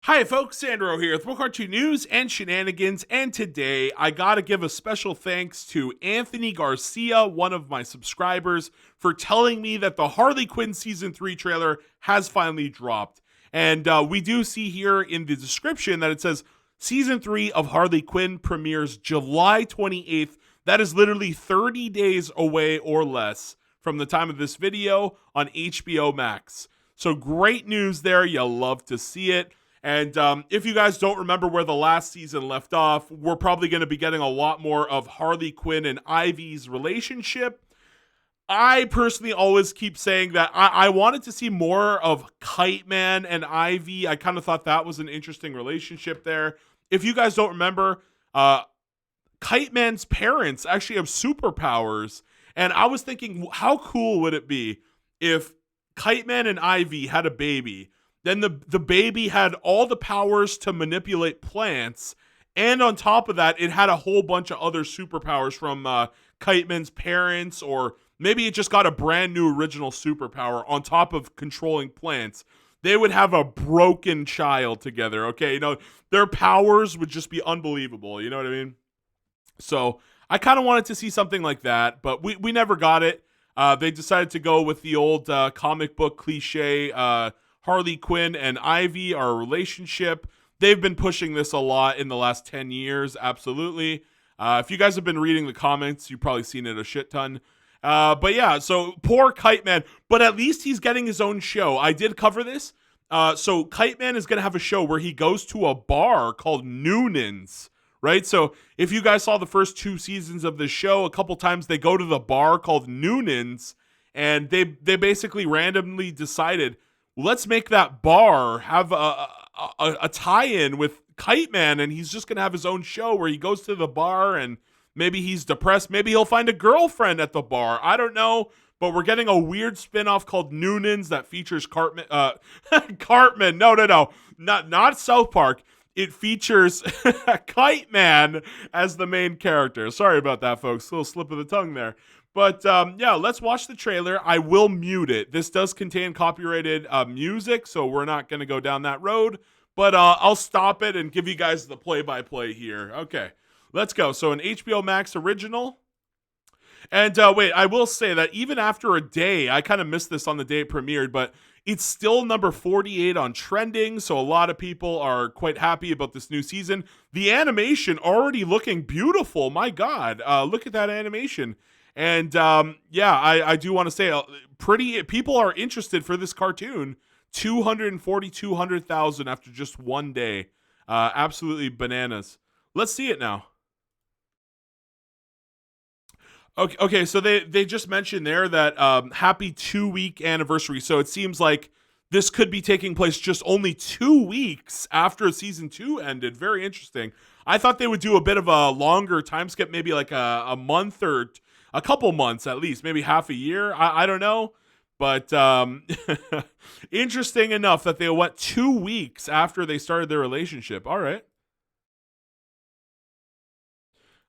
Hi folks, Sandro here with Book Cartoon News and Shenanigans, and today I gotta give a special thanks to Anthony Garcia, one of my subscribers, for telling me that the Harley Quinn Season 3 trailer has finally dropped. And we do see here in the description that it says Season 3 of Harley Quinn premieres July 28th. That is literally 30 days away or less from the time of this video on HBO Max. So great news there, you'll love to see it. And if you guys don't remember where the last season left off, we're probably going to be getting a lot more of Harley Quinn and Ivy's relationship. I personally always keep saying that I wanted to see more of Kite Man and Ivy. I kind of thought that was an interesting relationship there. If you guys don't remember, Kite Man's parents actually have superpowers. And I was thinking, how cool would it be if Kite Man and Ivy had a baby? Then the baby had all the powers to manipulate plants, and on top of that, it had a whole bunch of other superpowers from Kite Man's parents, or maybe it just got a brand new original superpower on top of controlling plants. They would have a broken child together, okay? Their powers would just be unbelievable, you know what I mean? So I kind of wanted to see something like that, but we never got it. They decided to go with the old comic book cliche, Harley Quinn and Ivy, our relationship. They've been pushing this a lot in the last 10 years, absolutely. If you guys have been reading the comments, you've probably seen it a shit ton. But yeah, so poor Kite Man, but at least he's getting his own show. I did cover this. So Kite Man is going to have a show where he goes to a bar called Noonan's, right? So if you guys saw the first 2 seasons of the show, a couple times they go to the bar called Noonan's, and they basically randomly decided, let's make that bar have a tie-in with Kite Man, and he's just going to have his own show where he goes to the bar and maybe he's depressed. Maybe he'll find a girlfriend at the bar. I don't know, but we're getting a weird spinoff called Noonan's that features Cartman. Cartman. No. Not South Park. It features Kite Man as the main character. Sorry about that, folks. A little slip of the tongue there. But yeah, let's watch the trailer. I will mute it. This does contain copyrighted music, so we're not going to go down that road. But I'll stop it and give you guys the play-by-play here. Okay, let's go. So an HBO Max original. And wait, I will say that even after a day, I kind of missed this on the day it premiered, but it's still number 48 on trending, so a lot of people are quite happy about this new season. The animation already looking beautiful. My God, look at that animation. And yeah, I do want to say, people are interested for this cartoon. 200,000 after just one day. Absolutely bananas. Let's see it now. Okay, so they just mentioned there that happy 2-week anniversary. So it seems like this could be taking place just only 2 weeks after season 2 ended. Very interesting. I thought they would do a bit of a longer time skip, maybe like a month or a couple months at least, maybe half a year. I don't know. But interesting enough that they went 2 weeks after they started their relationship. All right.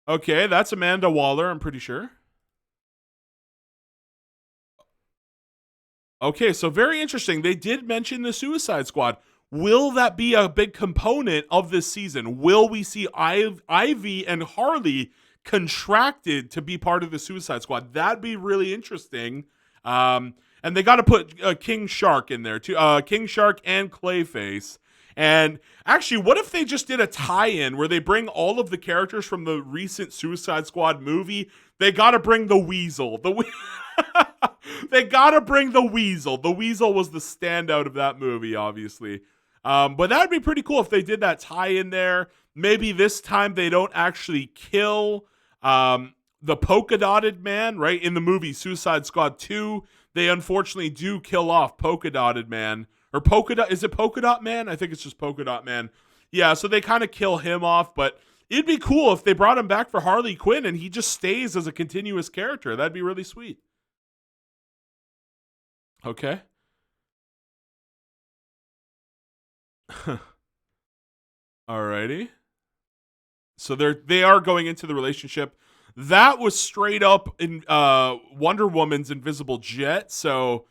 Okay, that's Amanda Waller, I'm pretty sure. Okay, so very interesting. They did mention the Suicide Squad. Will that be a big component of this season? Will we see Ivy and Harley contracted to be part of the Suicide Squad? That'd be really interesting. And they got to put King Shark in there too. King Shark and Clayface. And actually, what if they just did a tie-in where they bring all of the characters from the recent Suicide Squad movie? They got to bring the Weasel. They got to bring the Weasel. The Weasel was the standout of that movie, obviously. But that would be pretty cool if they did that tie-in there. Maybe this time they don't actually kill the polka dotted man, right? In the movie Suicide Squad 2, they unfortunately do kill off polka dotted man. Or is it polka dot man? I think it's just polka dot man. Yeah, so they kind of kill him off, but it'd be cool if they brought him back for Harley Quinn and he just stays as a continuous character. That'd be really sweet. Okay. Alrighty. So they are going into the relationship. That was straight up in Wonder Woman's invisible jet. So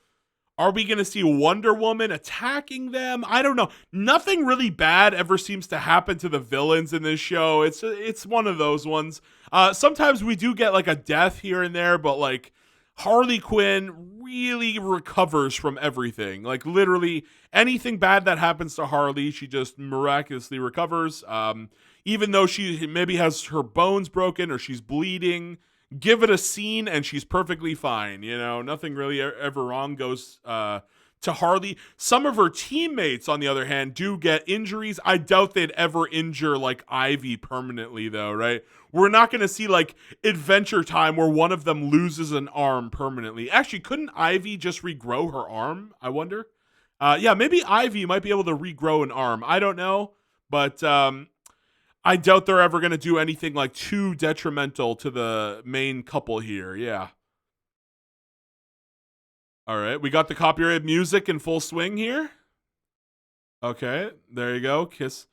Are we going to see Wonder Woman attacking them? I don't know. Nothing really bad ever seems to happen to the villains in this show. It's one of those ones. Sometimes we do get like a death here and there, but like Harley Quinn really recovers from everything. Like literally anything bad that happens to Harley, she just miraculously recovers. Even though she maybe has her bones broken or she's bleeding, give it a scene and she's perfectly fine. You know, nothing really ever wrong goes to Harley. Some of her teammates, on the other hand, do get injuries. I doubt they'd ever injure like Ivy permanently, though, right? We're not going to see like Adventure Time where one of them loses an arm permanently. Actually, couldn't Ivy just regrow her arm? I wonder. Yeah, maybe Ivy might be able to regrow an arm. I don't know, but I doubt they're ever going to do anything like too detrimental to the main couple here. Yeah. All right. We got the copyrighted music in full swing here. Okay. There you go. Kiss.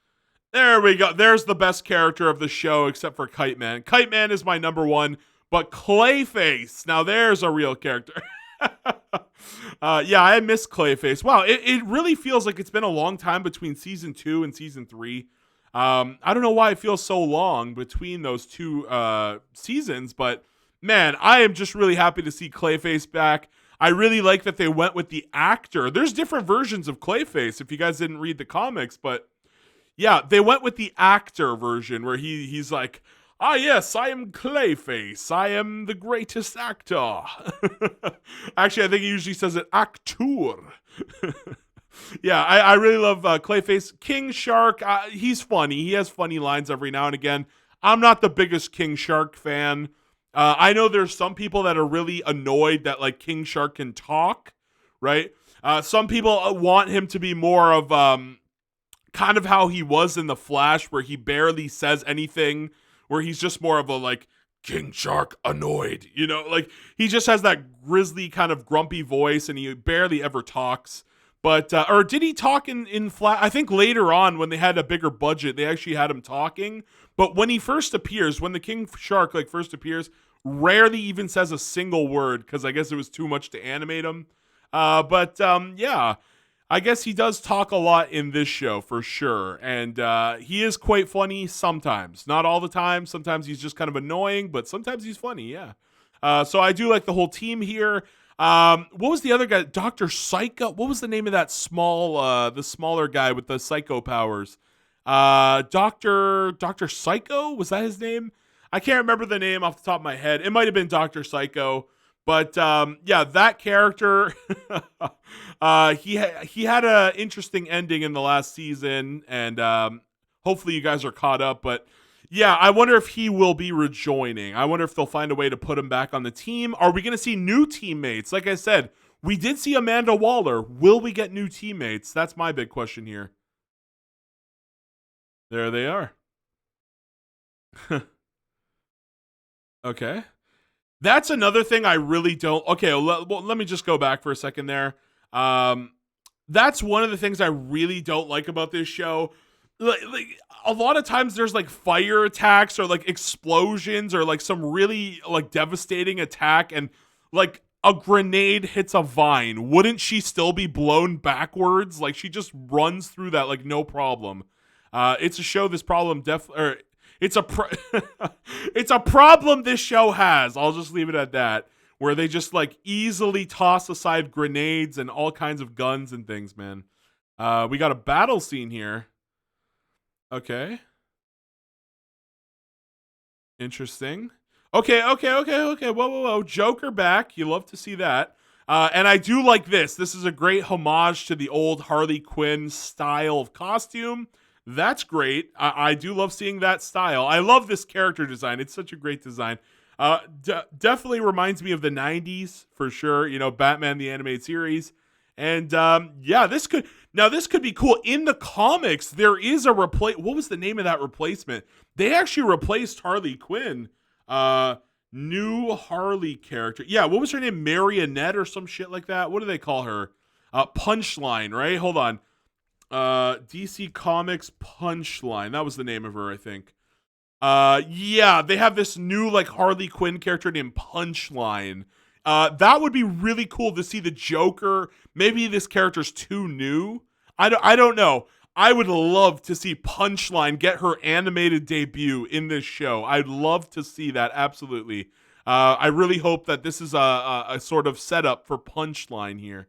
There we go. There's the best character of the show except for Kite Man. Kite Man is my number one, but Clayface. Now there's a real character. Yeah, I miss Clayface. Wow. It really feels like it's been a long time between season 2 and season 3. I don't know why it feels so long between those two seasons, but man, I am just really happy to see Clayface back. I really like that they went with the actor. There's different versions of Clayface if you guys didn't read the comics, but yeah, they went with the actor version where he's like, yes, I am Clayface. I am the greatest actor. Actually, I think he usually says it actor. Yeah, I really love Clayface. King Shark, he's funny. He has funny lines every now and again. I'm not the biggest King Shark fan. I know there's some people that are really annoyed that like King Shark can talk, right? Some people want him to be more of kind of how he was in The Flash, where he barely says anything, where he's just more of a like King Shark annoyed, you know, like he just has that grizzly kind of grumpy voice and he barely ever talks. But, or did he talk in Flash? I think later on when they had a bigger budget, they actually had him talking. But when he first appears, when the King Shark like first appears, rarely even says a single word because I guess it was too much to animate him. But yeah, I guess he does talk a lot in this show for sure. And he is quite funny sometimes. Not all the time. Sometimes he's just kind of annoying, but sometimes he's funny, yeah. So I do like the whole team here. What was the other guy? Dr. Psycho? What was the name of that the smaller guy with the psycho powers? Dr. Psycho? Was that his name? I can't remember the name off the top of my head. It might have been Dr. Psycho. But yeah, that character, he had an interesting ending in the last season, and hopefully you guys are caught up. But yeah, I wonder if he will be rejoining. I wonder if they'll find a way to put him back on the team. Are we going to see new teammates? Like I said, we did see Amanda Waller. Will we get new teammates? That's my big question here. There they are. Okay. That's another thing I really don't. Okay, well, let me just go back for a second there. That's one of the things I really don't like about this show. Like a lot of times there's like fire attacks or like explosions or like some really like devastating attack and like a grenade hits a vine. Wouldn't she still be blown backwards? Like she just runs through that like no problem. It's a show this problem it's it's a problem this show has. I'll just leave it at that. Where they just like easily toss aside grenades and all kinds of guns and things, man. We got a battle scene here. Okay. Interesting. Okay. Whoa. Joker back. You love to see that. And I do like this. This is a great homage to the old Harley Quinn style of costume. That's great. I do love seeing that style. I love this character design. It's such a great design. Definitely reminds me of the 90s for sure. You know, Batman the Animated Series. And yeah, this could be cool. In the comics, there is what was the name of that replacement? They actually replaced Harley Quinn. New Harley character. Yeah, what was her name? Marionette or some shit like that? What do they call her? Punchline, right? Hold on. DC Comics Punchline. That was the name of her, I think. Yeah, they have this new like Harley Quinn character named Punchline. That would be really cool to see the Joker. Maybe this character's too new. I don't know. I would love to see Punchline get her animated debut in this show. I'd love to see that, absolutely. I really hope that this is a sort of setup for Punchline here.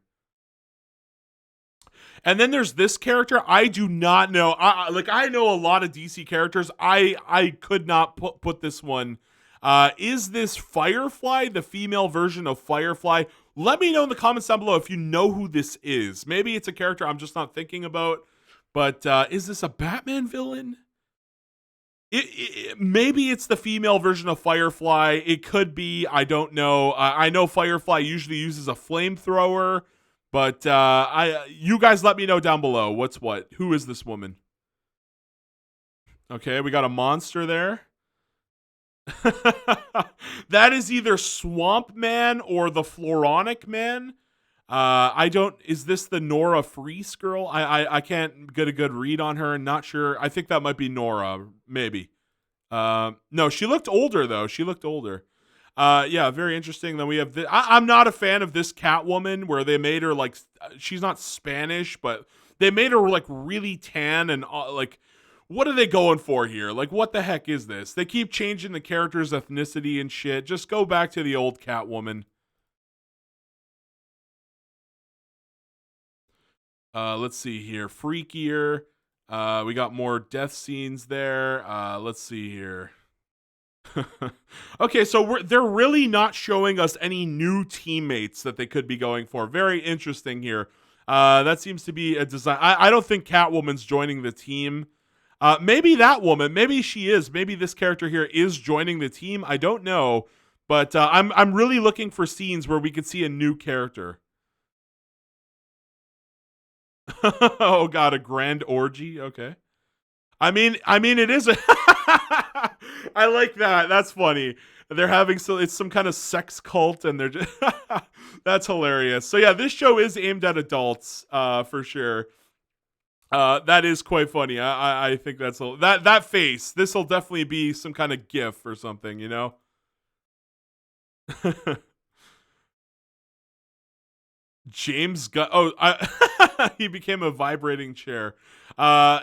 And then there's this character. I do not know. I know a lot of DC characters. I could not put this one. Is this Firefly, the female version of Firefly? Let me know in the comments down below if you know who this is. Maybe it's a character I'm just not thinking about. But is this a Batman villain? Maybe it's the female version of Firefly. It could be. I don't know. I know Firefly usually uses a flamethrower, but you guys let me know down below. What's what? Who is this woman? Okay, we got a monster there. That is either Swamp Man or the Floronic Man. I don't. Is this the Nora Freese girl? I can't get a good read on her. Not sure. I think that might be Nora. Maybe. No, she looked older though. She looked older. Yeah, very interesting. Then we have. I'm not a fan of this Catwoman where they made her like she's not Spanish, but they made her like really tan and like. What are they going for here? Like, what the heck is this? They keep changing the character's ethnicity and shit. Just go back to the old Catwoman. Let's see here. Freakier. We got more death scenes there. Let's see here. Okay, so they're really not showing us any new teammates that they could be going for. Very interesting here. That seems to be a design. I don't think Catwoman's joining the team. Maybe that woman. Maybe she is. Maybe this character here is joining the team. I don't know, but I'm really looking for scenes where we could see a new character. Oh god, a grand orgy. Okay. I mean, it is a. I like that. That's funny. They're having it's some kind of sex cult, and they're just. That's hilarious. So yeah, this show is aimed at adults, for sure. That is quite funny. I think that face. This will definitely be some kind of GIF or something, you know. James Gunn. Oh, he became a vibrating chair.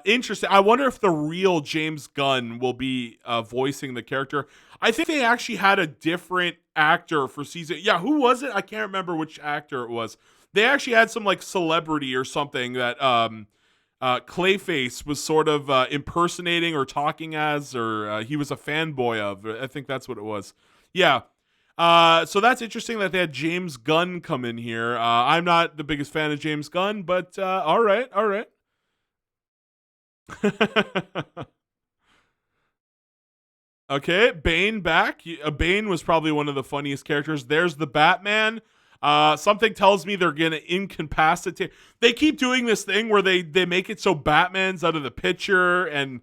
Interesting. I wonder if the real James Gunn will be voicing the character. I think they actually had a different actor for season. Yeah, who was it? I can't remember which actor it was. They actually had some like celebrity or something that Clayface was sort of impersonating or talking as, or he was a fanboy of. I think that's what it was. Yeah. So that's interesting that they had James Gunn come in here. I'm not the biggest fan of James Gunn, but all right, all right. Okay, Bane back. Bane was probably one of the funniest characters. There's the Batman. Something tells me they're gonna incapacitate. They keep doing this thing where they make it so Batman's out of the picture, and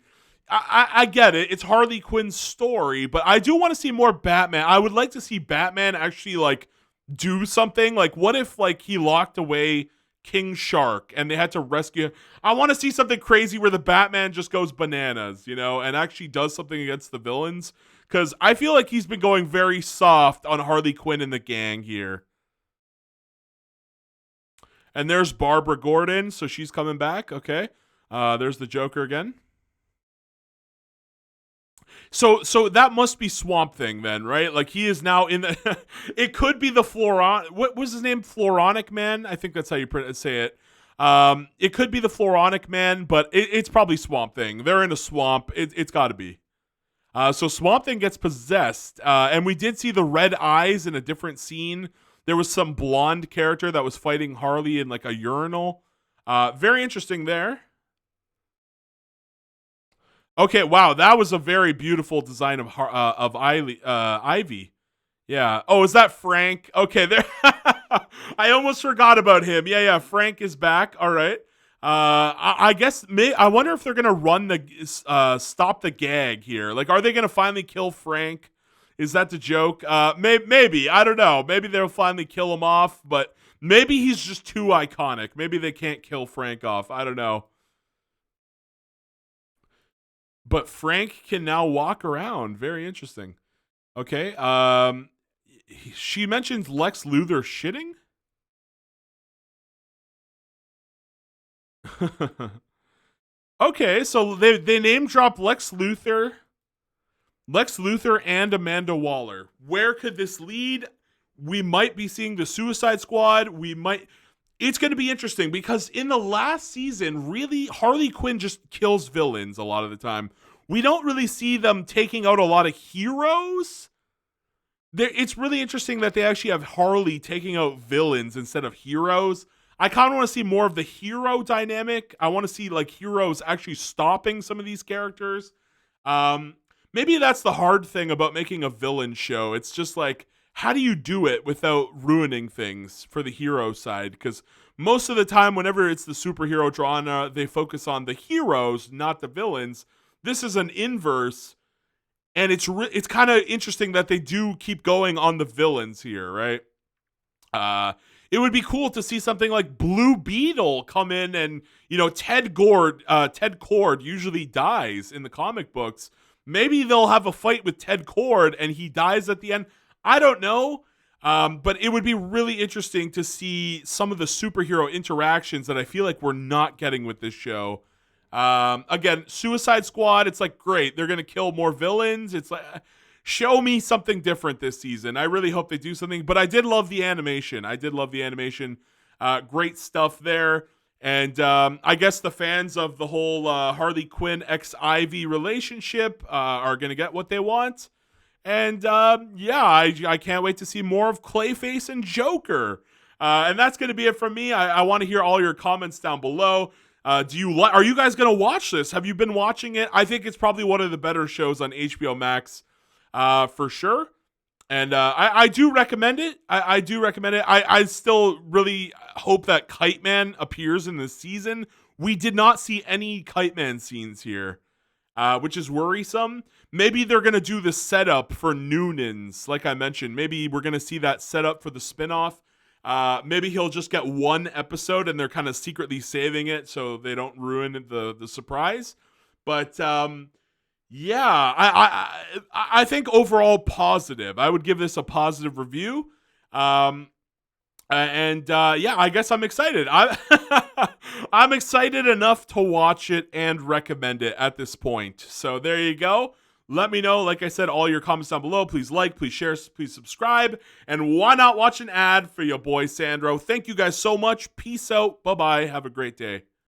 I get it. It's Harley Quinn's story, but I do want to see more Batman. I would like to see Batman actually like do something. Like, what if like he locked away King Shark and they had to rescue him? I want to see something crazy where the Batman just goes bananas, you know, and actually does something against the villains. Because I feel like he's been going very soft on Harley Quinn and the gang here. And there's Barbara Gordon, so she's coming back. Okay. There's the Joker again. So that must be Swamp Thing then, right? Like he is now in the. It could be the What was his name? Floronic Man. I think that's how you say it. It could be the Floronic Man, but it's probably Swamp Thing. They're in a swamp. It's got to be. So Swamp Thing gets possessed, and we did see the red eyes in a different scene. There was some blonde character that was fighting Harley in like a urinal. Very interesting there. Okay, wow, that was a very beautiful design of Ivy. Yeah. Oh, is that Frank? Okay, there. I almost forgot about him. Yeah. Frank is back. All right. I guess I wonder if they're gonna run the stop the gag here. Like, are they gonna finally kill Frank? Is that the joke? Maybe. I don't know. Maybe they'll finally kill him off, but maybe he's just too iconic. Maybe they can't kill Frank off. I don't know. But Frank can now walk around. Very interesting. Okay. She mentions Lex Luthor shitting? Okay, so they name drop Lex Luthor and Amanda Waller. Where could this lead? We might be seeing the Suicide Squad. It's going to be interesting because in the last season, really, Harley Quinn just kills villains a lot of the time. We don't really see them taking out a lot of heroes. It's really interesting that they actually have Harley taking out villains instead of heroes. I kind of want to see more of the hero dynamic. I want to see like heroes actually stopping some of these characters. Um, Maybe that's the hard thing about making a villain show. It's just like, how do you do it without ruining things for the hero side? Because most of the time, whenever it's the superhero drama, they focus on the heroes, not the villains. This is an inverse, and it's kind of interesting that they do keep going on the villains here, right? It would be cool to see something like Blue Beetle come in, and Ted Kord usually dies in the comic books. Maybe they'll have a fight with Ted Kord and he dies at the end. I don't know. But it would be really interesting to see some of the superhero interactions that I feel like we're not getting with this show. Again, Suicide Squad, it's like, great, they're going to kill more villains. It's like, show me something different this season. I really hope they do something, but I did love the animation. Great stuff there. And I guess the fans of the whole Harley Quinn x Ivy relationship are going to get what they want. And I can't wait to see more of Clayface and Joker. And that's going to be it from me. I want to hear all your comments down below. Are you guys going to watch this? Have you been watching it? I think it's probably one of the better shows on HBO Max for sure. And I do recommend it. I do recommend it. I still really hope that Kite Man appears in this season. We did not see any Kite Man scenes here, which is worrisome. Maybe they're going to do the setup for Noonans, like I mentioned. Maybe we're going to see that setup for the spinoff. Maybe he'll just get one episode and they're kind of secretly saving it so they don't ruin the surprise. But I think overall positive. I would give this a positive review. I guess I'm excited. I'm excited enough to watch it and recommend it at this point. So there you go. Let me know, like I said, all your comments down below. Please like, please share, please subscribe. And why not watch an ad for your boy Sandro? Thank you guys so much. Peace out. Bye-bye. Have a great day.